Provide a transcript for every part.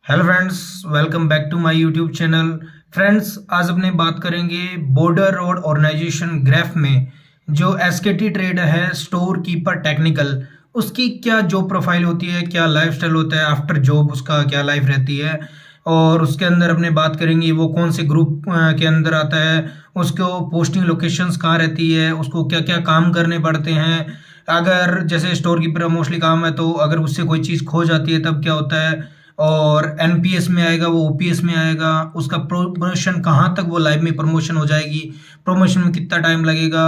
Hello friends, welcome back to my YouTube channel. Friends, आज अपने बात करेंगे बॉर्डर रोड ऑर्गेनाइजेशन ग्राफ में जो एसकेटी ट्रेड है, स्टोर कीपर टेक्निकल, उसकी क्या जॉब प्रोफाइल होती है, क्या लाइफस्टाइल होता है, आफ्टर जॉब उसका क्या लाइफ रहती है। और उसके अंदर अपने बात करेंगे वो कौन से ग्रुप के अंदर आता है, उसको पोस्टिंग लोकेशंस कहाँ रहती है, उसको क्या क्या काम करने पड़ते हैं। अगर जैसे स्टोर कीपर मोस्टली काम है, तो अगर उससे कोई चीज़ खो जाती है तब क्या होता है। और एनपीएस में आएगा, वो ओपीएस में आएगा, उसका प्रमोशन कहाँ तक वो लाइव में प्रमोशन हो जाएगी, प्रमोशन में कितना टाइम लगेगा।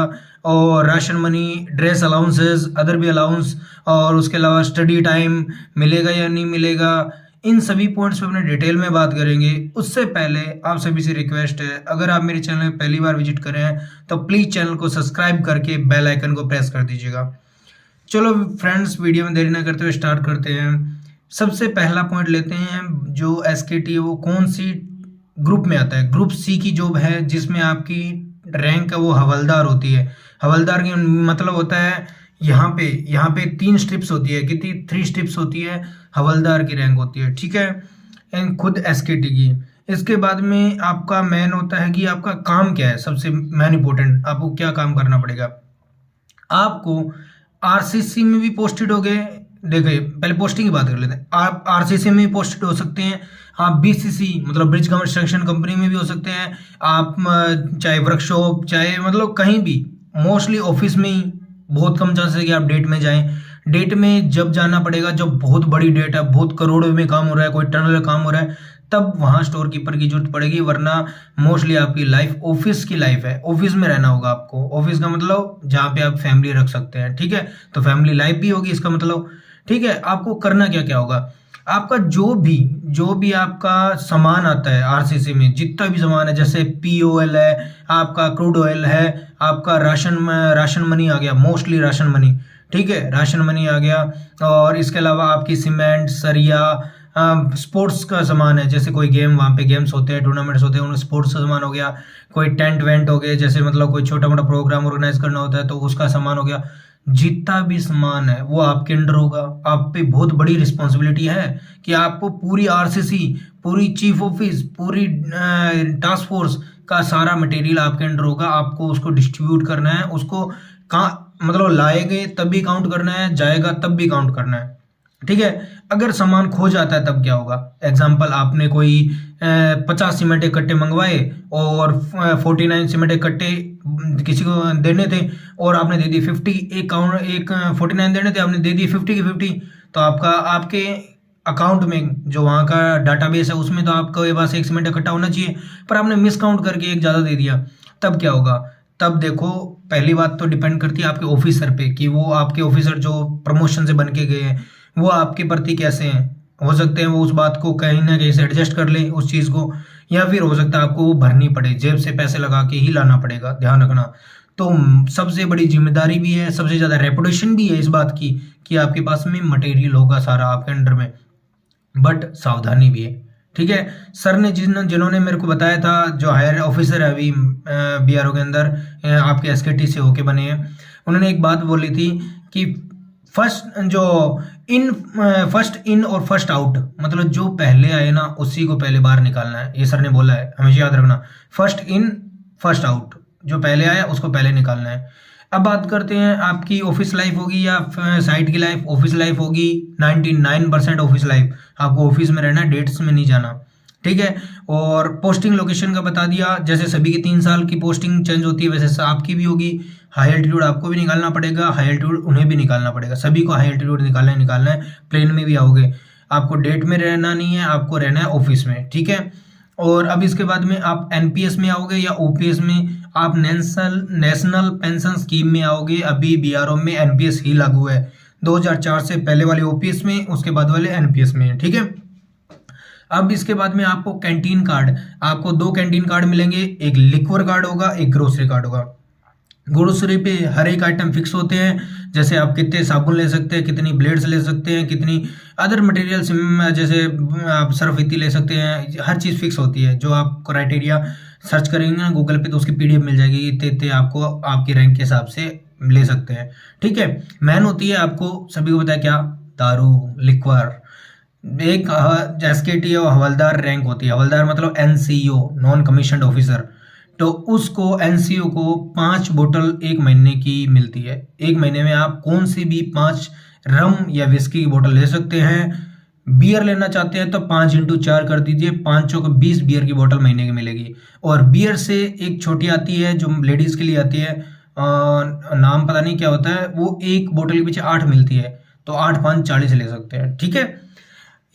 और ration money, dress allowances, other भी अलाउंस, और उसके अलावा स्टडी टाइम मिलेगा या नहीं मिलेगा। इन सभी पॉइंट्स पे अपने डिटेल में बात करेंगे। उससे पहले आप सभी से रिक्वेस्ट है, अगर आप मेरे चैनल में पहली बार विजिट करें हैं तो प्लीज़ चैनल को सब्सक्राइब करके बेल आइकन को प्रेस कर दीजिएगा। चलो फ्रेंड्स, वीडियो में देरी ना करते हुए स्टार्ट करते हैं। सबसे पहला पॉइंट लेते हैं, जो एसकेटी है वो कौन सी ग्रुप में आता है। ग्रुप सी की जॉब है, जिसमें आपकी रैंक है वो हवलदार होती है। हवलदार की मतलब होता है यहाँ पे 3 स्ट्रिप्स होती है, कितनी 3 स्ट्रिप्स होती है, हवलदार की रैंक होती है, ठीक है। एंड खुद एसकेटी की। इसके बाद में आपका मेन होता है कि आपका काम क्या है। सबसे मेन इंपॉर्टेंट, आपको क्या काम करना पड़ेगा। आपको आरसीसी में भी पोस्टेड हो गए। देखिए, पहले पोस्टिंग की बात कर लेते हैं। आप आरसीसी में भी पोस्टेड हो सकते हैं, आप बीसीसी मतलब ब्रिज कंस्ट्रक्शन कंपनी में भी हो सकते हैं, आप चाहे वर्कशॉप, चाहे मतलब कहीं भी, मोस्टली ऑफिस में ही बहुत कम चांस है कि आप डेट में जाएं। डेट में जब जाना पड़ेगा, जब बहुत बड़ी डेट है, बहुत करोड़ों में काम हो रहा है, कोई टनल में काम हो रहा है, तब वहाँ स्टोर कीपर की जरूरत पड़ेगी। वरना मोस्टली आपकी लाइफ ऑफिस की लाइफ है, ऑफिस में रहना होगा आपको। ऑफिस का मतलब जहाँ पे आप फैमिली रख सकते हैं, ठीक है। तो फैमिली लाइफ भी होगी इसका मतलब, ठीक है। आपको करना क्या क्या होगा। आपका जो भी आपका सामान आता है आरसीसी में, जितना भी सामान है, जैसे पीओएल है, आपका क्रूड ऑयल है, आपका राशन मनी आ गया, मोस्टली राशन मनी, ठीक है, राशन मनी आ गया। और इसके अलावा आपकी सीमेंट, सरिया, स्पोर्ट्स का सामान है, जैसे कोई गेम, वहाँ पे गेम्स होते हैं, टूर्नामेंट्स होते हैं, उनमें स्पोर्ट्स का सामान हो गया। कोई टेंट वेंट हो गए, जैसे मतलब कोई छोटा मोटा प्रोग्राम ऑर्गेनाइज करना होता है तो उसका सामान हो गया। जितना भी सामान है वो आपके अंडर होगा। आप पे बहुत बड़ी रिस्पॉन्सिबिलिटी है कि आपको पूरी आरसीसी, पूरी चीफ ऑफिस, पूरी टास्क फोर्स का सारा मटेरियल आपके अंडर होगा। आपको उसको डिस्ट्रीब्यूट करना है, उसको कहाँ मतलब लाएंगे तब भी काउंट करना है, जाएगा तब भी काउंट करना है, ठीक है। अगर सामान खो जाता है तब क्या होगा। एग्जाम्पल, आपने कोई 50 सीमेंट के कट्टे मंगवाए और 49 सीमेंट के कट्टे किसी को देने थे, और आपने दे दी 50। एक 49 देने थे, आपने दे दी 50 की 50। तो आपके अकाउंट में जो वहाँ का डाटाबेस है उसमें तो आपके पास एक सीमेंट का कट्टा होना चाहिए, पर आपने मिस काउंट करके एक ज़्यादा दे दिया, तब क्या होगा। तब देखो, पहली बात तो डिपेंड करती है आपके ऑफिसर पे कि वो आपके ऑफिसर जो प्रमोशन से बन के गए हैं वो आपके प्रति कैसे हैं। हो सकते हैं वो उस बात को कहीं ना कहीं से एडजस्ट कर ले उस चीज़ को, या फिर हो सकता है आपको वो भरनी पड़े, जेब से पैसे लगा के ही लाना पड़ेगा, ध्यान रखना। तो सबसे बड़ी जिम्मेदारी भी है, सबसे ज़्यादा रेपुटेशन भी है इस बात की कि आपके पास में मटेरियल होगा सारा आपके अंडर में, बट सावधानी भी है, ठीक है। सर ने जिन्होंने मेरे को बताया था, जो हायर ऑफिसर है अभी बीआरओ के अंदर, आपके एसकेटी से होके बने हैं, उन्होंने एक बात बोली थी कि फर्स्ट इन और फर्स्ट आउट, मतलब जो पहले आए ना उसी को पहले बाहर निकालना है। ये सर ने बोला है, हमेशा याद रखना, फर्स्ट इन फर्स्ट आउट, जो पहले आया उसको पहले निकालना है। अब बात करते हैं, आपकी ऑफिस लाइफ होगी या साइट की लाइफ। ऑफिस लाइफ होगी 99% ऑफिस लाइफ, आपको ऑफिस में रहना, डेट्स में नहीं जाना, ठीक है। और पोस्टिंग लोकेशन का बता दिया, जैसे सभी की 3 साल की पोस्टिंग चेंज होती है वैसे आपकी भी होगी। हाई एल्टीट्यूड आपको भी निकालना पड़ेगा, हाई एल्टीट्यूड उन्हें भी निकालना पड़ेगा, सभी को हाई एल्टीट्यूड निकालना है। प्लेन में भी आओगे, आपको डेट में रहना नहीं है, आपको रहना है ऑफिस में, ठीक है। और अब इसके बाद में आप एनपीएस में आओगे या ओपीएस में, आप नेशनल पेंशन स्कीम में आओगे। अभी बीआरओ में एनपीएस ही लागू है, 2004 से पहले वाले ओपीएस में, उसके बाद वाले एनपीएस में, ठीक है। अब इसके बाद में आपको कैंटीन कार्ड, आपको 2 कैंटीन कार्ड मिलेंगे, एक लिक्वर कार्ड होगा, एक ग्रोसरी कार्ड होगा। ग्रोसरी पे हर एक आइटम फिक्स होते हैं, जैसे आप कितने साबुन ले सकते हैं, कितनी ब्लेड्स ले सकते हैं, कितनी अदर मटेरियल्स, जैसे आप सर्फ इतनी ले सकते हैं, हर चीज़ फिक्स होती है। जो आप क्राइटेरिया सर्च करेंगे ना गूगल पे तो उसकी पीडीएफ मिल जाएगी, इतने इतने आपको आपकी रैंक के हिसाब से ले सकते हैं, ठीक है। मैन होती है, आपको सभी को पता है क्या, दारू, लिक्वर, एक एसकेटी और हवलदार रैंक होती है। हवलदार मतलब एनसीओ, नॉन कमीशन्ड ऑफिसर। तो उसको एनसीओ को 5 बोतल एक महीने की मिलती है। एक महीने में आप कौन सी भी 5 रम या विस्की की बोतल ले सकते हैं। बियर लेना चाहते हैं तो 5 इंटू 4 कर दीजिए, 5 चौक 20 बियर की बोतल महीने की मिलेगी। और बियर से एक छोटी आती है जो लेडीज के लिए आती है, नाम पता नहीं क्या होता है, वो एक बोतल के पीछे 8 मिलती है। तो 8 5 40 ले सकते हैं। ठीक है,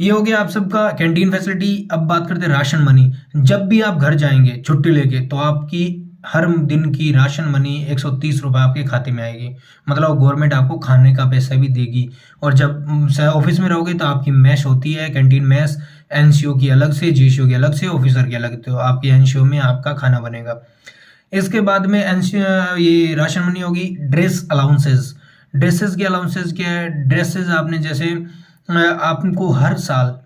ये हो गया आप सबका कैंटीन फैसिलिटी। अब बात करते हैं राशन मनी। जब भी आप घर जाएंगे छुट्टी लेके तो आपकी हर दिन की राशन मनी 130 रुपये आपके खाते में आएगी। मतलब गवर्नमेंट आपको खाने का पैसा भी देगी। और जब ऑफिस में रहोगे तो आपकी मैश होती है, कैंटीन मैश, एनसीओ की अलग से, जीसीओ की अलग से, ऑफिसर की अलग। तो आपकी एनसीओ में आपका खाना बनेगा। इसके बाद में एनसीओ ये राशन मनी होगी। ड्रेस अलाउंसेस, ड्रेसेस के अलाउंसेस क्या है? ड्रेसेस आपने जैसे आपको हर साल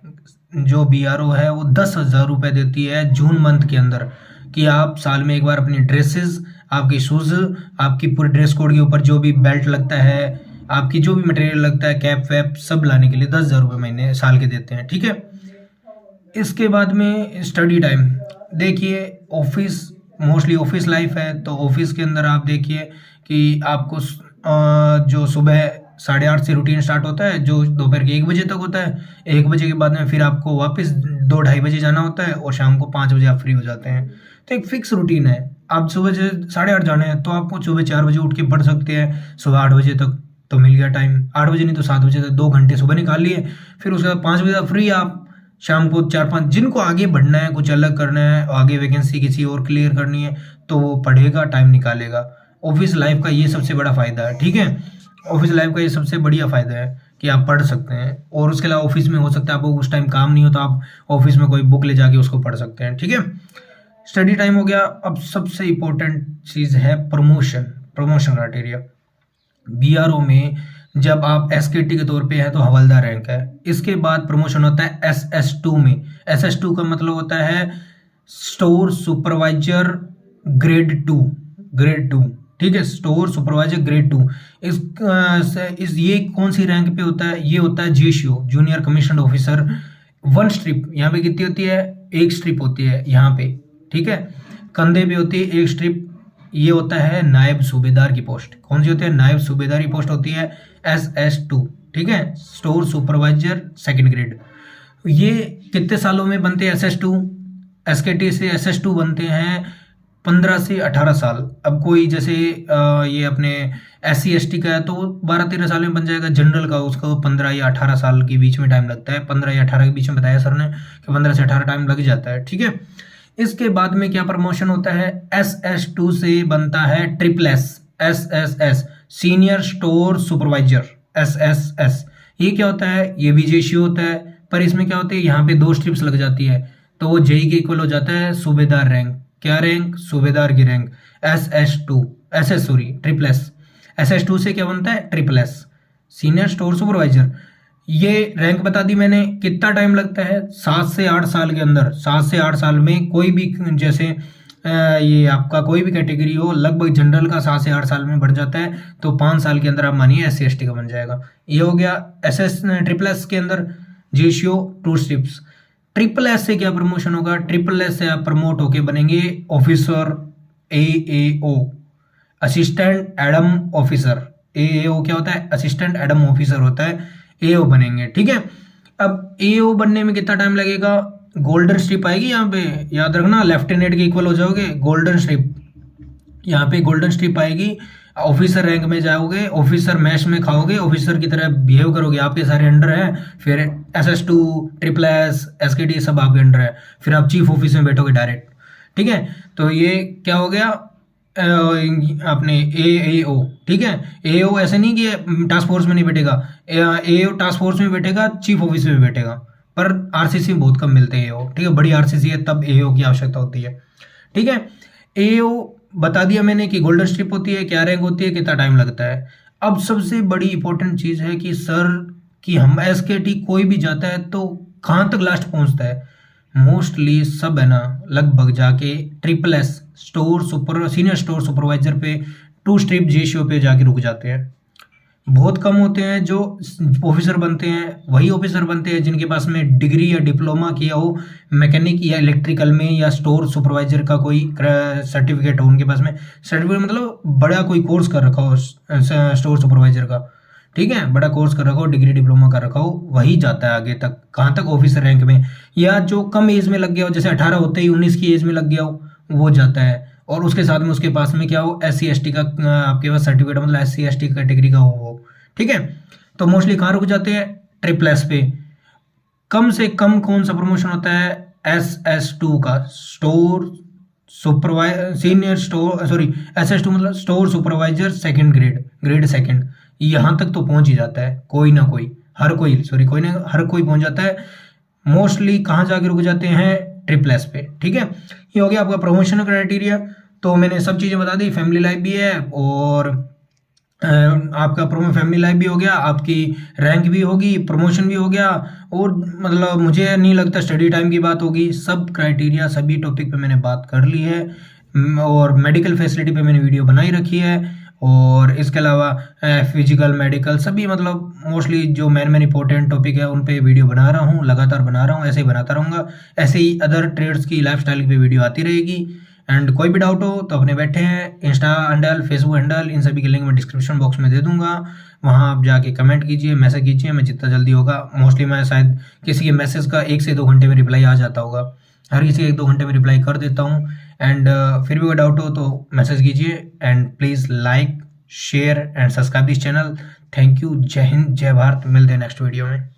जो बीआरओ है वो 10,000 रुपये देती है जून मंथ के अंदर, कि आप साल में एक बार अपनी ड्रेसेस, आपकी शूज़, आपकी पूरे ड्रेस कोड के ऊपर जो भी बेल्ट लगता है, आपकी जो भी मटेरियल लगता है, कैप वैप सब लाने के लिए 10,000 रुपये महीने साल के देते हैं। ठीक है, इसके बाद में स्टडी टाइम। देखिए ऑफिस, मोस्टली ऑफिस लाइफ है तो ऑफिस के अंदर आप देखिए कि आपको जो सुबह 8:30 से रूटीन स्टार्ट होता है, जो दोपहर के 1 बजे तक होता है। 1 बजे के बाद में फिर आपको वापस 2 ढाई बजे जाना होता है और शाम को 5 बजे आप फ्री हो जाते हैं। तो एक फिक्स रूटीन है। आप सुबह 8:30 जाना है तो आपको सुबह 4 बजे उठ के पढ़ सकते हैं, सुबह 8 बजे तक तो मिल गया टाइम। 8 बजे नहीं तो 7 बजे तक 2 घंटे सुबह निकाल लिए। फिर उसके बाद 5 बजे तक फ्री आप। शाम को 4-5, जिनको आगे बढ़ना है, कुछ अलग करना है, आगे वैकेंसी किसी और क्लियर करनी है तो वो पढ़ेगा, टाइम निकालेगा। ऑफिस लाइफ का ये सबसे बड़ा फ़ायदा है। ठीक है, ऑफिस लाइफ का ये सबसे बढ़िया फ़ायदा है कि आप पढ़ सकते हैं। और उसके अलावा ऑफिस में हो सकता है आपको उस टाइम काम नहीं हो तो आप ऑफिस में कोई बुक ले जाके उसको पढ़ सकते हैं। ठीक है, स्टडी टाइम हो गया। अब सबसे इम्पोर्टेंट चीज़ है प्रमोशन, प्रमोशन क्राइटेरिया। बीआरओ में जब आप एसकेटी के तौर पे है तो हवलदार रैंक है। इसके बाद प्रमोशन होता है एसएस2 में। एसएस2 का मतलब होता है स्टोर सुपरवाइजर ग्रेड 2, ग्रेड 2। ठीक है, स्टोर सुपरवाइजर ग्रेड 2। इस ये कौन सी रैंक पे होता है? ये होता है जीसीओ, जूनियर कमीशन्ड ऑफिसर। 1 स्ट्रिप यहाँ पे कितनी होती है? 1 स्ट्रिप होती है यहाँ पे। ठीक है, कंधे पे होती है 1 स्ट्रिप। ये होता है नायब सूबेदार की पोस्ट। कौन सी होती है? नायब सूबेदार की पोस्ट होती है एसएस2। ठीक है, स्टोर सुपरवाइजर 2nd ग्रेड। ये कितने सालों में बनते हैं एसएस2? एसकेटी से एसएस2 बनते हैं 15 से 18 साल। अब कोई जैसे ये अपने SC ST का है तो 12-13 साल में बन जाएगा। जनरल का उसको 15 या 18 साल के बीच में टाइम लगता है। 15 या 18 के बीच में बताया सर ने कि 15 से 18 टाइम लग जाता है। ठीक है, इसके बाद में क्या प्रमोशन होता है? SS2 से बनता है triple S, SSS, senior store supervisor, SSS। ये क्या होता है? ये भी जेसीओ होता है, पर इसमें क्या होता है, यहाँ पे 2 स्ट्रिप्स लग जाती है तो वो जेई के इक्वल हो जाता है सूबेदार रैंक। क्या रैंक? सूबेदार की रैंक। Triple S. SS2 से क्या बनता है? Triple S, senior store supervisor. ये रैंक बता दी मैंने। कितना टाइम लगता है? 7 से 8 साल के अंदर। 7 से 8 साल में कोई भी, जैसे ये आपका कोई भी कैटेगरी हो, लगभग जनरल का 7 से 8 साल में बढ़ जाता है तो 5 साल के अंदर आप मानिए SC ST का बन जाएगा। ये हो गया ट्रिपल एस के अंदर जेसीओ 2 स्ट्रिप्स। ट्रिपल एस से क्या प्रमोशन होगा? ट्रिपल एस से आप प्रमोट होके बनेंगे officer AAO, assistant Adam officer. AAO क्या होता है? असिस्टेंट एडम ऑफिसर होता है, AO बनेंगे। ठीक है, अब AO बनने में कितना टाइम लगेगा? गोल्डन स्ट्रिप आएगी यहाँ पे, याद रखना, लेफ्टिनेंट के इक्वल हो जाओगे। गोल्डन स्ट्रिप, यहाँ पे गोल्डन स्ट्रिप आएगी। ऑफिसर रैंक में जाओगे, ऑफिसर मैश में खाओगे, ऑफिसर की तरह बिहेव करोगे, आपके सारे अंडर है। फिर SS2, ट्रिपल एस, SKT सब आपके अंडर है। फिर आप चीफ ऑफिस में बैठोगे डायरेक्ट। ठीक है, तो ये क्या हो गया अपने AAO। ठीक है, AO ऐसे नहीं कि टास्क फोर्स में नहीं बैठेगा, AO टास्क फोर्स में बैठेगा, चीफ ऑफिस में बैठेगा, पर RCC में बहुत कम मिलते हैं AO। ठीक है, बड़ी RCC है तब AO की आवश्यकता होती है। ठीक है, AO बता दिया मैंने कि गोल्डन स्ट्रिप होती है, क्या रैंक होती है, कितना टाइम लगता है। अब सबसे बड़ी इंपॉर्टेंट चीज़ है कि सर कि हम SKT कोई भी जाता है तो कहाँ तक लास्ट पहुँचता है? मोस्टली सब है ना, लगभग जाके triple S, senior store supervisor पे 2 स्ट्रिप जेसीओ पे जाके रुक जाते हैं। बहुत कम होते हैं जो ऑफिसर बनते हैं, वही ऑफिसर बनते हैं जिनके पास में डिग्री या डिप्लोमा किया हो मैकेनिक या इलेक्ट्रिकल में, या स्टोर सुपरवाइजर का कोई सर्टिफिकेट हो उनके पास में। सर्टिफिकेट मतलब बड़ा कोई कोर्स कर रखा हो स्टोर सुपरवाइजर का, ठीक है, बड़ा कोर्स कर रखा हो, डिग्री डिप्लोमा कर रखा हो, वही जाता है आगे तक। कहाँ तक? ऑफिसर रैंक में। या जो कम एज में लग गया हो, जैसे 18 होते ही 19 की एज में लग गया हो, वो जाता है। और उसके साथ में उसके पास में क्या हो, SC ST का आपके पास सर्टिफिकेट, मतलब SC ST कैटेगरी का हो वो, ठीक है। तो मोस्टली कहाँ रुक जाते हैं? ट्रिपल S पे। कम से कम कौन सा प्रमोशन होता है? SS2 का, store supervisor senior store, sorry SS2 मतलब store supervisor second grade second. यहाँ तक तो पहुंच ही जाता है कोई ना कोई, हर कोई, सॉरी कोई ना, हर कोई पहुंच जाता है। मोस्टली कहाँ जाके रुक जाते हैं? ट्रिपल S पे, ठीक है। ये हो गया आपका प्रमोशन क्राइटेरिया। तो मैंने सब चीज़ें बता दी, फैमिली लाइफ भी है, और आपका फैमिली लाइफ भी हो गया, आपकी रैंक भी होगी, प्रमोशन भी हो गया, और मतलब मुझे नहीं लगता स्टडी टाइम की बात होगी। सब क्राइटेरिया, सभी टॉपिक पे मैंने बात कर ली है, और मेडिकल फैसिलिटी पे मैंने वीडियो बनाई रखी है। और इसके अलावा फिजिकल मेडिकल सभी, मतलब मोस्टली जो मेन इंपॉर्टेंट टॉपिक है उन पे वीडियो बना रहा हूँ, लगातार बना रहा हूँ, ऐसे ही बनाता रहूँगा। ऐसे ही अदर ट्रेड्स की लाइफस्टाइल पे वीडियो आती रहेगी। एंड कोई भी डाउट हो तो अपने बैठे हैं, इंस्टा हैंडल, फेसबुक हैंडल, इन सभी के लिंक मैं डिस्क्रिप्शन बॉक्स में दे दूंगा। वहाँ आप जाके कमेंट कीजिए, मैसेज कीजिए, मैं जितना जल्दी होगा, मोस्टली मैं शायद किसी के मैसेज का 1 से 2 घंटे में रिप्लाई आ जाता होगा, हर किसी 1-2 घंटे में रिप्लाई कर देता हूँ। एंड फिर भी कोई डाउट हो तो मैसेज कीजिए। And please like, share and subscribe this channel. Thank you. जय हिंद, जय भारत। मिलते हैं नेक्स्ट वीडियो में।